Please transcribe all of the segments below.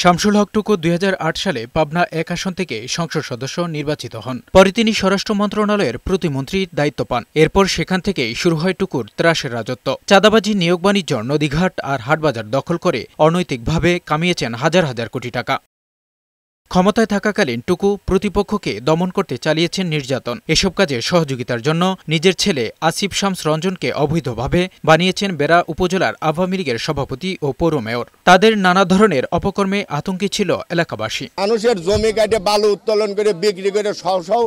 শামসুল হক টুকু 2008 সালে পাবনা 1 আসন থেকে সংসদ সদস্য নির্বাচিত হন। পরে তিনি স্বরাষ্ট্র মন্ত্রণালয়ের প্রতিমন্ত্রীর দায়িত্ব পান। এরপর সেখান থেকেই শুরু হয় টুকুর ত্রাসের রাজত্ব। চাঁদাবাজি, নিয়োগ বাণিজ্য, নদীঘাট আর হাটবাজার দখল করে অনৈতিকভাবে কামিয়েছেন হাজার হাজার কোটি টাকা। ক্ষমতায় থাকাকালীন টুকু প্রতিপক্ষকে দমন করতে চালিয়েছেন নির্যাতন। এসব কাজে সহযোগিতার জন্য নিজের ছেলে আসিফ শামস রঞ্জনকে অবৈধভাবে বানিয়েছেন বেড়া উপজেলার আওয়ামী লীগের সভাপতি ও পৌর মেয়র। তাদের নানা ধরনের অপকর্মে আতঙ্কে ছিল এলাকাবাসী। মানুষের জমি কাটে বালু উত্তোলন করে বিক্রি করে শহ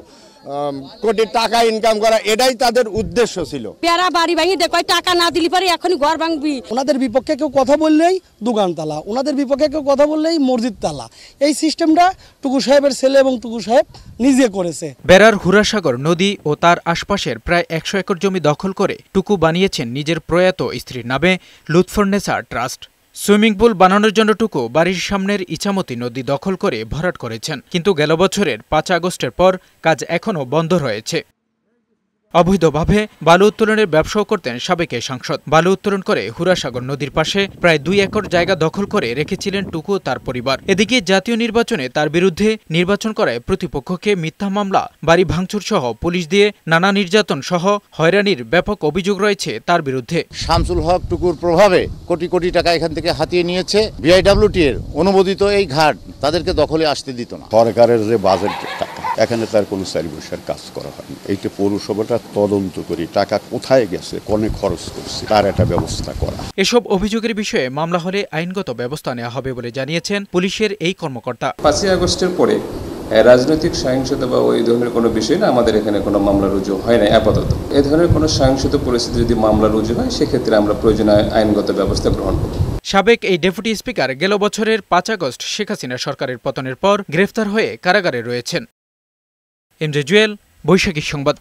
কোটি টাকা ইনকাম করা, এটাই তাদের উদ্দেশ্য ছিল। পেয়ারা বাড়ি ভাঙি দেখো, টাকা না দিলে পরে এখনই ঘর ভাঙবি। ওনাদের বিপক্ষে কেউ কথা বললেই দোকান তালা, ওনাদের বিপক্ষে কেউ কথা বললেই মসজিদ তালা। এই সিস্টেমটা টুকু সাহেবের ছেলে এবং টুকু সাহেব নিজে করেছে। বেড়ার হুরাসাগর নদী ও তার আশপাশের প্রায় 100 একর জমি দখল করে টুকু বানিয়েছেন নিজের প্রয়াত স্ত্রীর নামে লুৎফুন্নেসা ট্রাস্ট। সুইমিং পুল বানানোর জন্য টুকু বাড়ির সামনের ইছামতি নদী দখল করে ভরাট করেছেন, কিন্তু গেল বছরের 5 আগস্টের পর কাজ এখনও বন্ধ রয়েছে। অবৈধভাবে বালু উত্তোলনের ব্যবসাও করতেন সাবেক এই সাংসদ। বালু উত্তোলন করে হুরাসাগর নদীর পাশে প্রায় 2 একর জায়গা দখল করে রেখেছিলেন টুকু তার পরিবার। এদিকে জাতীয় নির্বাচনে তার বিরুদ্ধে নির্বাচন করায় প্রতিপক্ষকে মিথ্যা মামলা, বাড়ি ভাঙচুর সহ পুলিশ দিয়ে নানা নির্যাতন সহ হয়রানির ব্যাপক অভিযোগ রয়েছে তার বিরুদ্ধে। শামসুল হক টুকুর প্রভাবে কোটি কোটি টাকা এখান থেকে হাতিয়ে নিয়েছে। বিআইডব্লিউটি এর অনুমোদিত এই ঘাট তাদেরকে দখলে আসতে দিত না। সরকারের যে বাজেট এখানে তার কোনো 4 বছর কাজ করা হয়নি। এইটা পৌরসভাটা তদন্ত করি টাকা কোথায় গেছে, কোনে খরচ করছে, তার একটা ব্যবস্থা করা। এসব অভিযোগের বিষয়ে মামলা হলে আইনগত ব্যবস্থা নেওয়া হবে বলে জানিয়েছেন পুলিশের এই কর্মকর্তা। 5 আগস্টের পরে রাজনৈতিক সহিংসতা বা ওই ধরনের কোনো বিষয় না, আমাদের এখানে কোনো মামলা রুজু হয় না আপাতত। এ ধরনের কোনো সহিংসত পরিস্থিতি যদি মামলা রুজু হয়, সেক্ষেত্রে আমরা প্রয়োজনীয় আইনগত ব্যবস্থা গ্রহণ করব। সাবেক এই ডেপুটি স্পিকার গেল বছরের 5 আগস্ট শেখ হাসিনা সরকারের পতনের পর গ্রেফতার হয়ে কারাগারে রয়েছেন। এমজে জুয়েল, বৈশাখী সংবাদ।